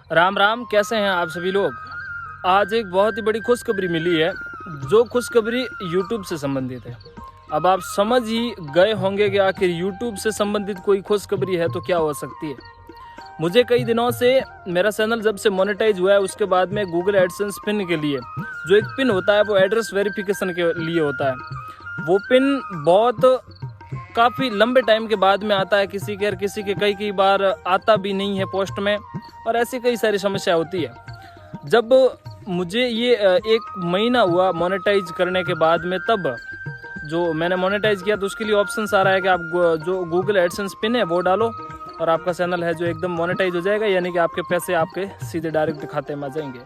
राम राम, कैसे हैं आप सभी लोग। आज एक बहुत ही बड़ी खुशखबरी मिली है, जो खुशखबरी यूट्यूब से संबंधित है। अब आप समझ ही गए होंगे कि आखिर यूट्यूब से संबंधित कोई खुशखबरी है तो क्या हो सकती है। मुझे कई दिनों से मेरा चैनल जब से मोनेटाइज हुआ है उसके बाद में गूगल एडसेंस पिन के लिए जो एक पिन होता है वो एड्रेस वेरिफिकेशन के लिए होता है। वो पिन बहुत काफ़ी लंबे टाइम के बाद में आता है, किसी के कई बार आता भी नहीं है पोस्ट में, और ऐसी कई सारी समस्या होती है। जब मुझे ये 1 महीना हुआ मोनेटाइज करने के बाद में, तब जो मैंने मोनेटाइज किया तो उसके लिए ऑप्शंस आ रहा है कि आप जो गूगल एडसेंस पिन है वो डालो और आपका चैनल है जो एकदम मोनेटाइज हो जाएगा, यानी कि आपके पैसे आपके सीधे डायरेक्ट खाते में आ जाएंगे।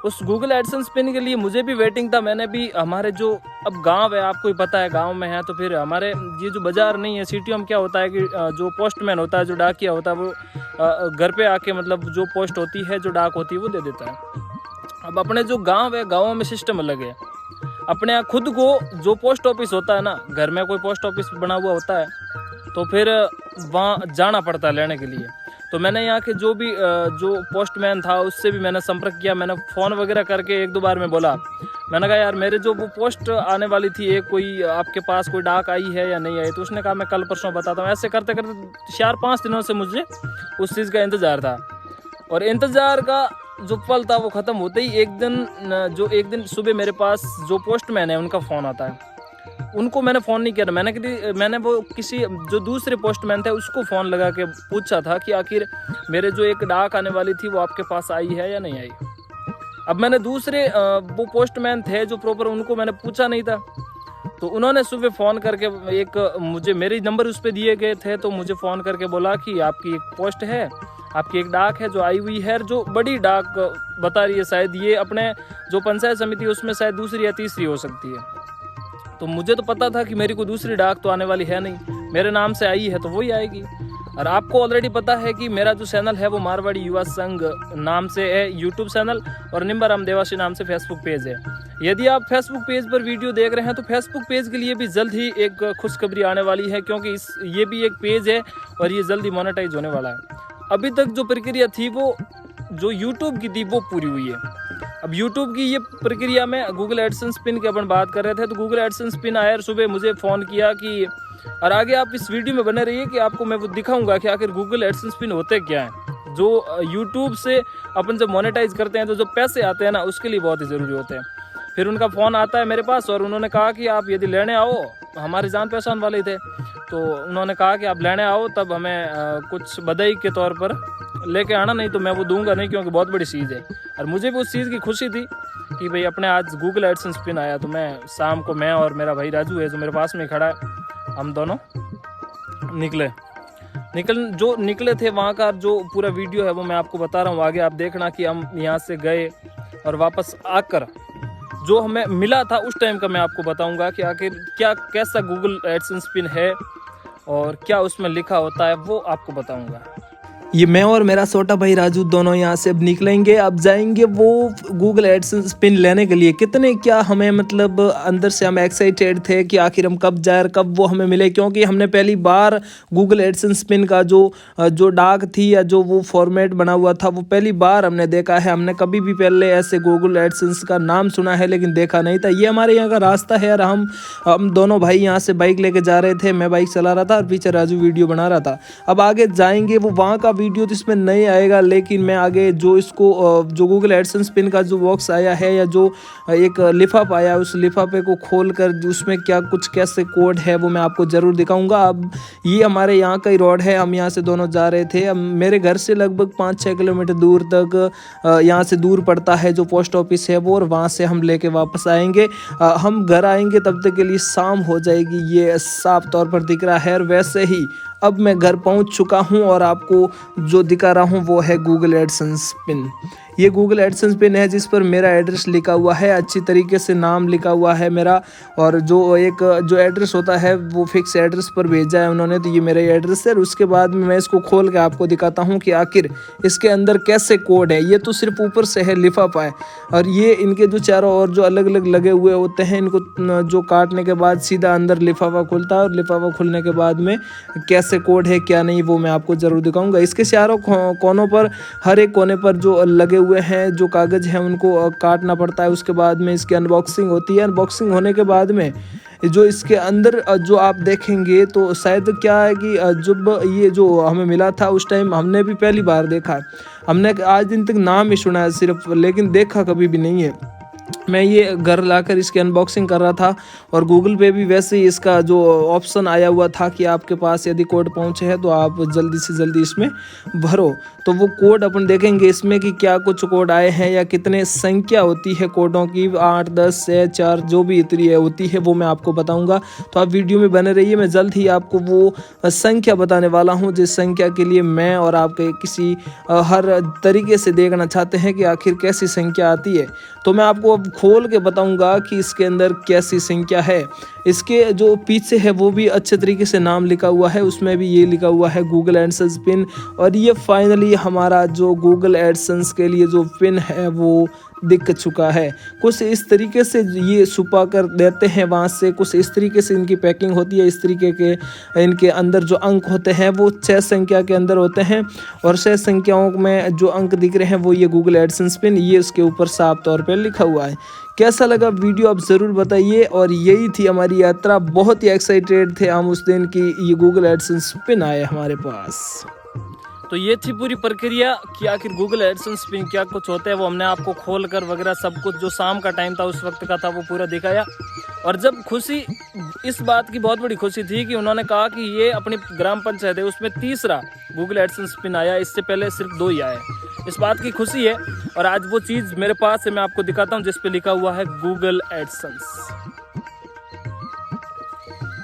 उस गूगल एडसेंस पिन के लिए मुझे भी वेटिंग था। मैंने भी हमारे जो अब गांव है, आपको ही पता है गांव में है, तो फिर हमारे ये जो बाज़ार नहीं है, सिटियों में क्या होता है कि जो पोस्टमैन होता है, जो डाकिया होता है, वो घर पे आके मतलब जो पोस्ट होती है, जो डाक होती है, वो दे देता है। अब अपने जो गांव है, गाँवों में सिस्टम अलग है। अपने यहाँ खुद को जो पोस्ट ऑफिस होता है ना, घर में कोई पोस्ट ऑफिस बना हुआ होता है तो फिर वहाँ जाना पड़ता है लेने के लिए। तो मैंने यहाँ के जो पोस्टमैन था उससे भी मैंने संपर्क किया। मैंने फ़ोन वगैरह करके 1-2 बार में बोला, मैंने कहा यार मेरे जो वो पोस्ट आने वाली थी, एक कोई आपके पास कोई डाक आई है या नहीं आई। तो उसने कहा मैं कल परसों बताता हूँ। ऐसे करते करते 4-5 दिनों से मुझे उस चीज़ का इंतज़ार था, और इंतज़ार का जो पल था वो ख़त्म होते ही एक दिन सुबह मेरे पास जो पोस्टमैन है उनका फ़ोन आता है। उनको मैंने फ़ोन नहीं किया, मैंने वो किसी जो दूसरे पोस्टमैन थे उसको फ़ोन लगा के पूछा था कि आखिर मेरे जो एक डाक आने वाली थी वो आपके पास आई है या नहीं आई। अब मैंने दूसरे वो पोस्टमैन थे जो प्रॉपर, उनको मैंने पूछा नहीं था। तो उन्होंने सुबह फ़ोन करके मुझे मेरे नंबर उस पर दिए गए थे, तो मुझे फ़ोन करके बोला कि आपकी एक पोस्ट है, आपकी एक डाक है जो आई हुई है, जो बड़ी डाक बता रही है। शायद ये अपने जो पंचायत समिति है उसमें शायद दूसरी या तीसरी हो सकती है। तो मुझे तो पता था कि मेरी कोई दूसरी डाक तो आने वाली है नहीं, मेरे नाम से आई है तो वही आएगी। और आपको ऑलरेडी पता है कि मेरा जो चैनल है वो मारवाड़ी युवा संघ नाम से है यूट्यूब चैनल, और निम्बाराम देवासी नाम से फेसबुक पेज है। यदि आप फेसबुक पेज पर वीडियो देख रहे हैं तो फेसबुक पेज के लिए भी जल्द ही एक खुशखबरी आने वाली है, क्योंकि ये भी एक पेज है और ये जल्दी मोनेटाइज होने वाला है। अभी तक जो प्रक्रिया थी वो जो यूट्यूब की थी वो पूरी हुई है। अब यूट्यूब की ये प्रक्रिया में गूगल एडसेंस पिन की अपन बात कर रहे थे, तो गूगल एडसेंस पिन आया, सुबह मुझे फ़ोन किया कि और आगे आप इस वीडियो में बने रहिए कि आपको मैं वो दिखाऊंगा कि आखिर गूगल एडसेंस पिन होते क्या है। जो यूट्यूब से अपन जब मोनेटाइज करते हैं तो जो पैसे आते हैं ना, उसके लिए बहुत ही ज़रूरी होते हैं। फिर उनका फ़ोन आता है मेरे पास और उन्होंने कहा कि आप यदि लेने आओ, हमारे जान पहचान वाले थे, तो उन्होंने कहा कि आप लेने आओ, तब हमें कुछ बधाई के तौर पर लेके आना, नहीं तो मैं वो दूंगा नहीं, क्योंकि बहुत बड़ी चीज़ है। और मुझे भी उस चीज़ की खुशी थी कि भाई अपने आज गूगल एडसेंस पिन आया। तो मैं शाम को, मैं और मेरा भाई राजू है जो मेरे पास में खड़ा है, हम दोनों निकले थे। वहाँ का जो पूरा वीडियो है वो मैं आपको बता रहा हूँ, आगे आप देखना कि हम यहाँ से गए और वापस आकर जो हमें मिला था उस टाइम का मैं आपको बताऊंगा कि आखिर कैसा गूगल एडसेंस पिन है और क्या उसमें लिखा होता है, वो आपको बताऊंगा। ये मैं और मेरा छोटा भाई राजू दोनों यहाँ से अब निकलेंगे, अब जाएंगे वो गूगल एडसेंस पिन लेने के लिए। कितने क्या हमें मतलब अंदर से हम एक्साइटेड थे कि आखिर हम कब जाए, कब वो हमें मिले, क्योंकि हमने पहली बार गूगल एडसेंस पिन का जो डाक थी या जो वो फॉर्मेट बना हुआ था वो पहली बार हमने देखा है। हमने कभी भी पहले ऐसे गूगल एडसेंस का नाम सुना है लेकिन देखा नहीं था। ये हमारे यहाँ का रास्ता है और हम दोनों भाई यहाँ से बाइक लेके जा रहे थे। मैं बाइक चला रहा था और पीछे राजू वीडियो बना रहा था। अब आगे जाएंगे, वो वहाँ का वीडियो तो इसमें नहीं आएगा, लेकिन मैं आगे जो गूगल एडसेंस पिन का जो बॉक्स आया है या जो एक लिफाफा आया, उस लिफाफे को खोलकर उसमें क्या कुछ कैसे कोड है वो मैं आपको ज़रूर दिखाऊंगा। अब ये हमारे यहाँ का ही रोड है, हम यहाँ से दोनों जा रहे थे। अब मेरे घर से लगभग 5-6 किलोमीटर दूर तक यहाँ से दूर पड़ता है जो पोस्ट ऑफिस है वो, और वहाँ से हम लेके वापस आएंगे। हम घर आएंगे तब तक के लिए शाम हो जाएगी, ये साफ तौर पर दिख रहा है। और वैसे ही अब मैं घर पहुंच चुका हूं और आपको जो दिखा रहा हूं वो है गूगल एडसेंस पिन। ये गूगल एडसेंस पिन है जिस पर मेरा एड्रेस लिखा हुआ है, अच्छी तरीके से नाम लिखा हुआ है मेरा, और जो एड्रेस होता है वो फिक्स एड्रेस पर भेजा है उन्होंने, तो ये मेरा एड्रेस है। और उसके बाद में मैं इसको खोल के आपको दिखाता हूँ कि आखिर इसके अंदर कैसे कोड है। ये तो सिर्फ ऊपर से है लिफाफा है, और ये इनके जो चारों ओर जो अलग अलग लगे हुए होते हैं, इनको जो काटने के बाद सीधा अंदर लिफाफा खुलता है, और लिफाफा खुलने के बाद में कैसे कोड है क्या नहीं वो मैं आपको ज़रूर दिखाऊंगा। इसके चारों कोनों पर, हर एक कोने पर जो लगे हुए हैं जो कागज़ हैं उनको काटना पड़ता है। उसके बाद में इसकी अनबॉक्सिंग होती है। अनबॉक्सिंग होने के बाद में जो इसके अंदर जो आप देखेंगे तो शायद क्या है कि जब ये जो हमें मिला था उस टाइम हमने भी पहली बार देखा, हमने आज दिन तक नाम ही सुना है सिर्फ, लेकिन देखा कभी भी नहीं है। मैं ये घर लाकर इसकी अनबॉक्सिंग कर रहा था, और गूगल पे भी वैसे ही इसका जो ऑप्शन आया हुआ था कि आपके पास यदि कोड पहुंचे है तो आप जल्दी से जल्दी इसमें भरो। तो वो कोड अपन देखेंगे इसमें कि क्या कुछ कोड आए हैं या कितने संख्या होती है कोडों की, 8, 10 से 4 जो भी इतनी होती है वो मैं आपको बताऊंगा। तो आप वीडियो में बने रहिए, मैं जल्द ही आपको वो संख्या बताने वाला हूँ जिस संख्या के लिए मैं और आपके किसी हर तरीके से देखना चाहते हैं कि आखिर कैसी संख्या आती है। तो मैं आपको अब खोल के बताऊंगा कि इसके अंदर कैसी संख्या है। इसके जो पीछे है वो भी अच्छे तरीके से नाम लिखा हुआ है, उसमें भी ये लिखा हुआ है गूगल एडसेंस पिन। और ये फाइनली हमारा जो गूगल एडसेंस के लिए जो पिन है वो दिख चुका है। कुछ इस तरीके से ये छुपा कर देते हैं वहाँ से, कुछ इस तरीके से इनकी पैकिंग होती है। इस तरीके के इनके अंदर जो अंक होते हैं वो 6 संख्या के अंदर होते हैं, और 6 संख्याओं में जो अंक दिख रहे हैं वो ये गूगल एडसेंस पिन, ये उसके ऊपर साफ तौर पे लिखा हुआ है। कैसा लगा वीडियो आप ज़रूर बताइए। और यही थी हमारी यात्रा, बहुत ही एक्साइटेड थे हम उस दिन कि ये गूगल एडसेंस पिन आए हमारे पास। तो ये थी पूरी प्रक्रिया कि आखिर गूगल एडसेंस पिन क्या कुछ होता है, वो हमने आपको खोल कर वगैरह सब कुछ, जो शाम का टाइम था उस वक्त का था, वो पूरा दिखाया। और जब खुशी, इस बात की बहुत बड़ी खुशी थी कि उन्होंने कहा कि ये अपनी ग्राम पंचायत है उसमें तीसरा गूगल एडसेंस पिन आया, इससे पहले सिर्फ 2 ही आए। इस बात की खुशी है। और आज वो चीज़ मेरे पास है, मैं आपको दिखाता हूँ, जिस पे लिखा हुआ है गूगल एडसेंस।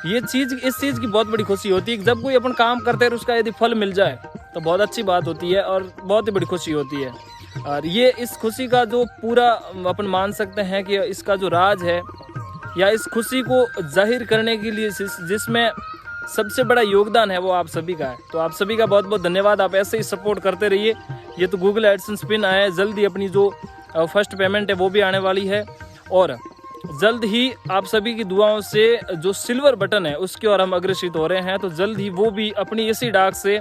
ये चीज़, इस चीज़ की बहुत बड़ी खुशी होती है कि जब कोई अपन काम करते हैं और उसका यदि फल मिल जाए तो बहुत अच्छी बात होती है और बहुत ही बड़ी खुशी होती है। और ये इस खुशी का जो पूरा अपन मान सकते हैं कि इसका जो राज है, या इस खुशी को जाहिर करने के लिए जिसमें सबसे बड़ा योगदान है वो आप सभी का है। तो आप सभी का बहुत बहुत धन्यवाद, आप ऐसे ही सपोर्ट करते रहिए। ये तो गूगल एडसेंस पिन आया है, जल्दी अपनी जो फर्स्ट पेमेंट है वो भी आने वाली है, और जल्द ही आप सभी की दुआओं से जो सिल्वर बटन है उसकी ओर हम अग्रसित हो रहे हैं, तो जल्द ही वो भी अपनी इसी डाक से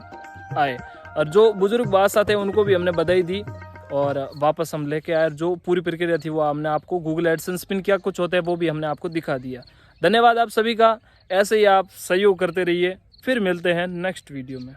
आए। और जो बुजुर्ग बादशाह थे उनको भी हमने बधाई दी और वापस हम लेके आए। जो पूरी प्रक्रिया थी वो हमने आपको, गूगल एडसेंस पिन क्या कुछ होता है वो भी हमने आपको दिखा दिया। धन्यवाद आप सभी का, ऐसे ही आप सहयोग करते रहिए। फिर मिलते हैं नेक्स्ट वीडियो में।